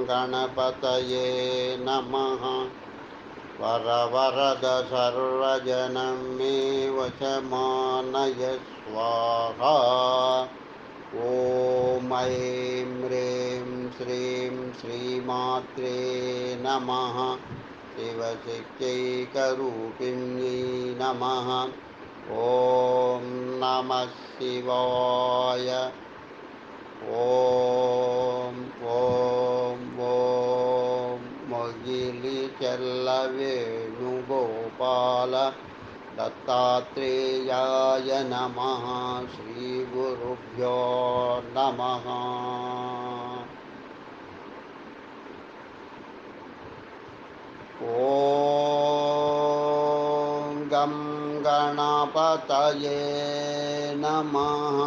गणपतये नमः। वरवरद सर्वजनं मे वशमानय स्वाहा। ॐ ऐं ह्रीं श्रीं श्रीमात्रे नमः। शिवशक्त्यैकरूपिण्यै नमः। ॐ नमः शिवाय। ॐ ॐ ॐ मोगिलिचल्लवेणुगोपाल दत्तात्रेयाय नमः। श्रीगुरुभ्यो नमः। ॐ गं गणपतये नमः।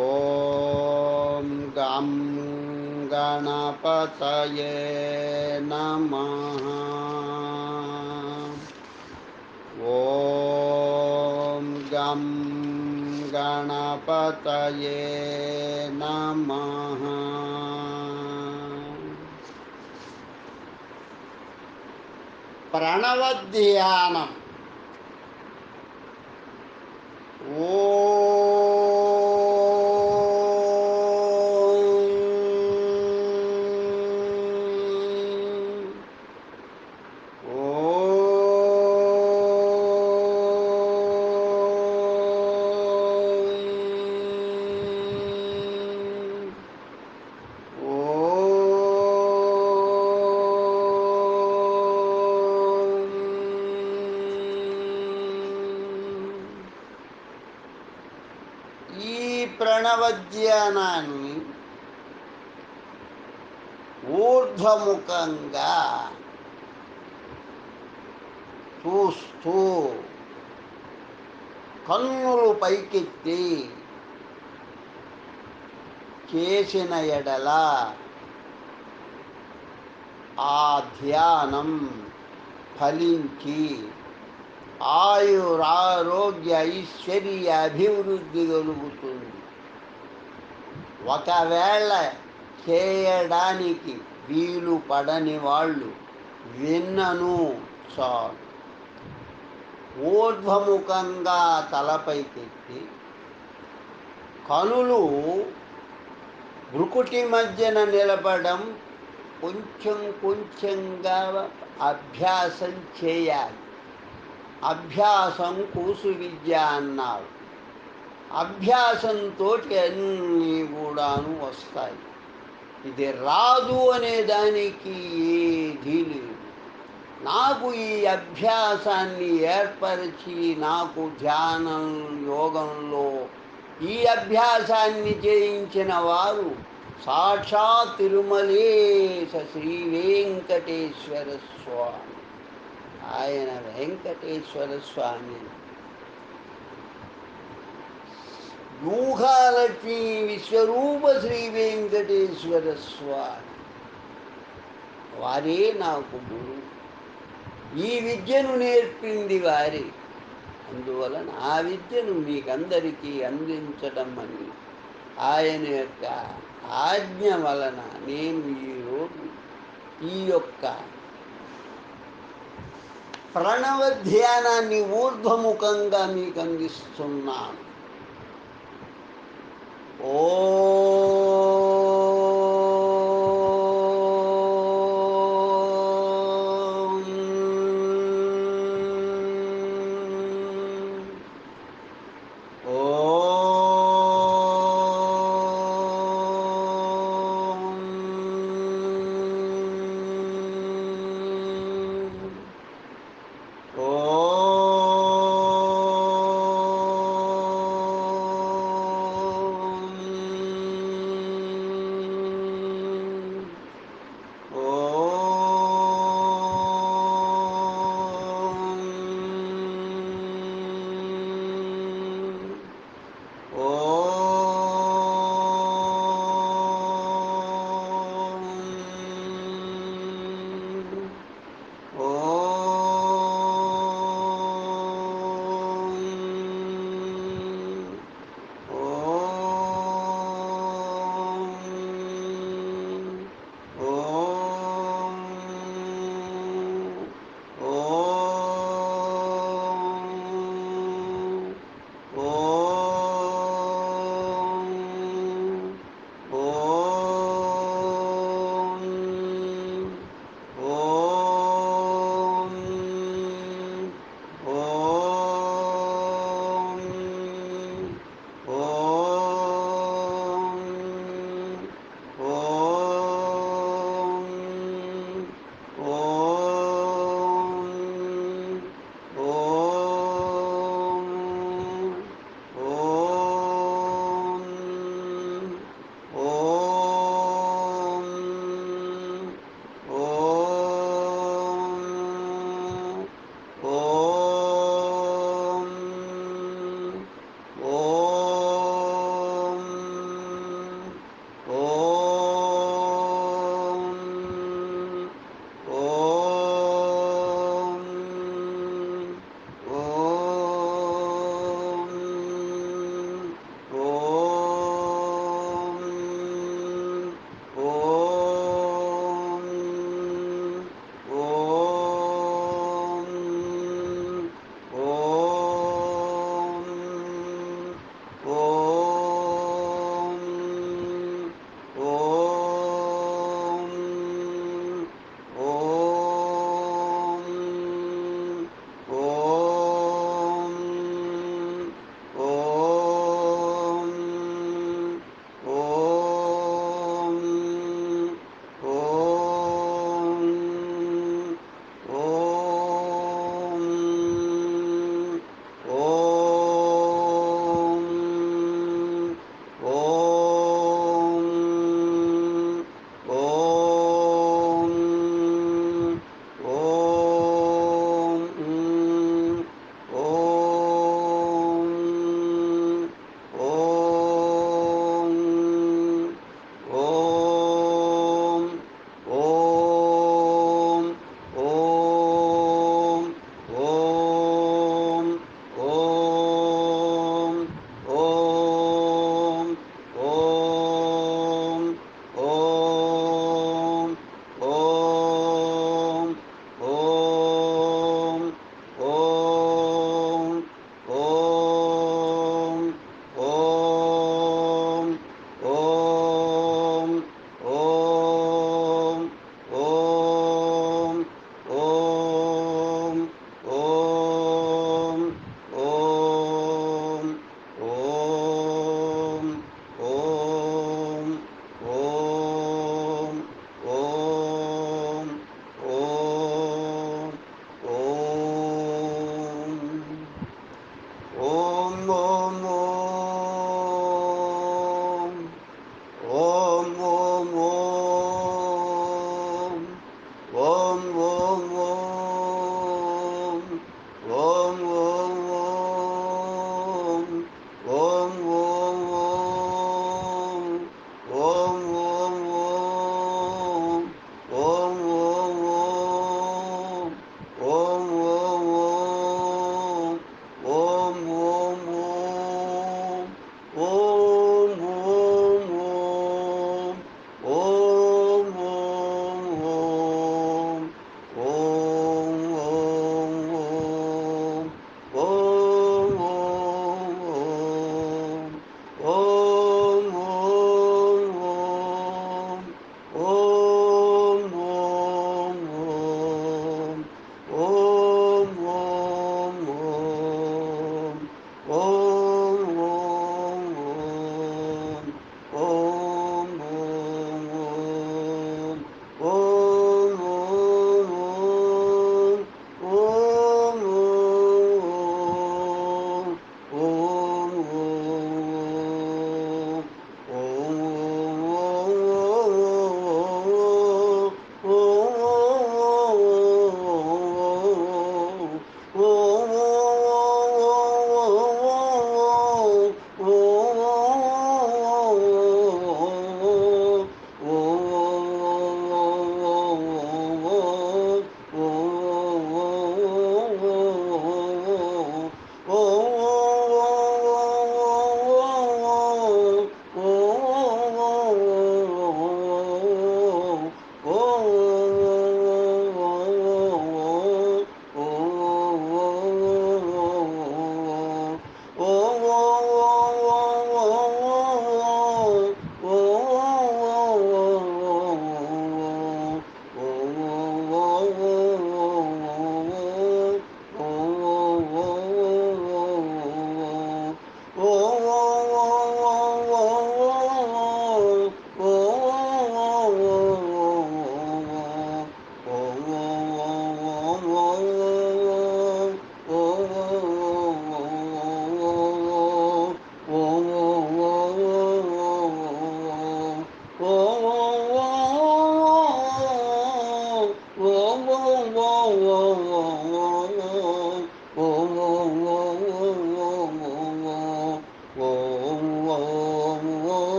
ॐ गं गणपतये नमः। ॐ गं गणपतये नमः। प्रणवध्यानम्। ఈ ప్రణవధ్యానాన్ని ఊర్ధ్వముఖంగా చూస్తూ కన్నులు పైకెత్తి చేసిన ఎడల ఆ ధ్యానం ఫలించి ఆయురారోగ్య ఐశ్వర్య అభివృద్ధి కలుగుతుంది. ఒకవేళ చేయడానికి వీలు పడని వాళ్ళు విన్నను చాలు. ఊర్ధ్వముఖంగా తలపైకెత్తి కనులు భృకుటి మధ్యన నిలబడం కొంచెం కొంచెంగా అభ్యాసం చేయాలి. అభ్యాసం కూసు విద్య అన్నారు. అభ్యాసంతో అన్నీ కూడాను వస్తాయి. ఇది రాదు అనే దానికి ఏదీ లేదు. నాకు ఈ అభ్యాసాన్ని ఏర్పరిచి నాకు ధ్యానం యోగంలో ఈ అభ్యాసాన్ని చేయించిన వారు సాక్షాత్ తిరుమలేశ శ్రీ వెంకటేశ్వర స్వామి. ఆయన వెంకటేశ్వర స్వామి యూహాలక్ష్మి విశ్వరూప శ్రీ వెంకటేశ్వర స్వామి వారే నాకు గురువు. ఈ విద్యను నేర్పింది వారే. అందువలన ఆ విద్యను మీకందరికీ అందించడం అని ఆయన యొక్క ఆజ్ఞ వలన నేను ఈరోజు ఈ యొక్క ప్రణవ ధ్యానాన్ని ఊర్ధ్వముఖంగా మీకు అందిస్తున్నాను.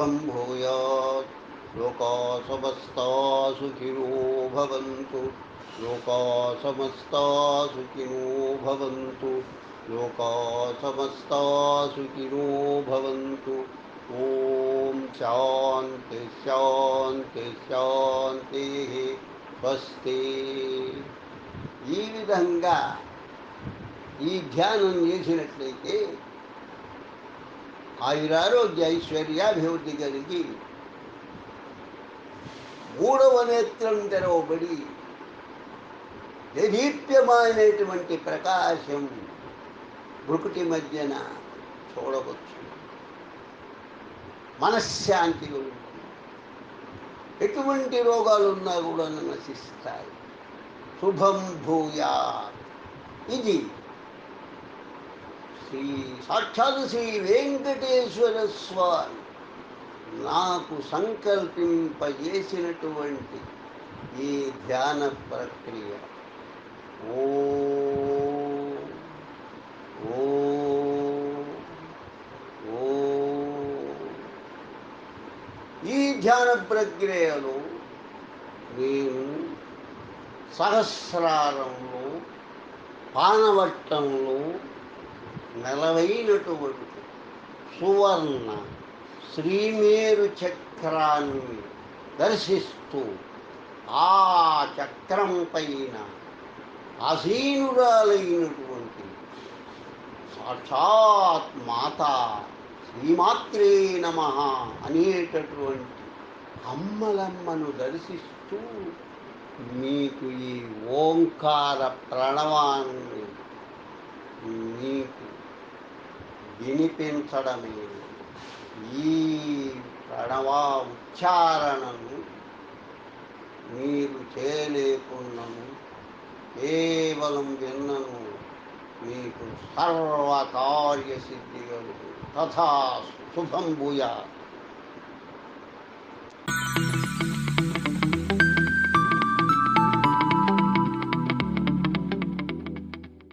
శుభం భూయాత్. లోకా సమస్తా సుఖినో భవంతు. లోకా సమస్తా సుఖినో భవంతు. లోకా సమస్తా సుఖినో భవంతు. ఓం శాంతి శాంతి శాంతి. స్వస్తి. ఈ విధంగా ఈ ధ్యానం చేసినట్లయితే ఆయురారోగ్య ఐశ్వర్యాభివృద్ధి కలిగి మూడవ నేత్రం తెరవబడి దేదీప్యమైనటువంటి ప్రకాశం భృకుటి మధ్యన చూడవచ్చు. మనశ్శాంతి కలుగుతుంది. ఎటువంటి రోగాలున్నా కూడా నశిస్తాయి. శుభం భూయాత్. ఇది సాక్షాత్ శ్రీ వెంకటేశ్వర స్వామి నాకు సంకల్పింపజేసినటువంటి ఈ ధ్యాన ప్రక్రియ. ఓ ఓ ఓ. ఈ ధ్యాన ప్రక్రియలో నేను సహస్రారంలో పానవట్టంలో నెలవైనటువంటి సువర్ణ శ్రీమేరు చక్రాన్ని దర్శిస్తూ ఆ చక్రం పైన ఆసీనురాలైనటువంటి సాక్షాత్ మాత శ్రీమాత్రే నమః అనేటటువంటి అమ్మలమ్మను దర్శిస్తూ మీకు ఈ ఓంకార ప్రణవాన్ని మీకు వినిపించడమే. ఈ ప్రణవ ఉచ్చారణను మీరు చేయలేకున్నను, కేవలం విన్నను మీకు సర్వకార్యసిద్ధి కలుగు. తథా శుభం భూయాత్.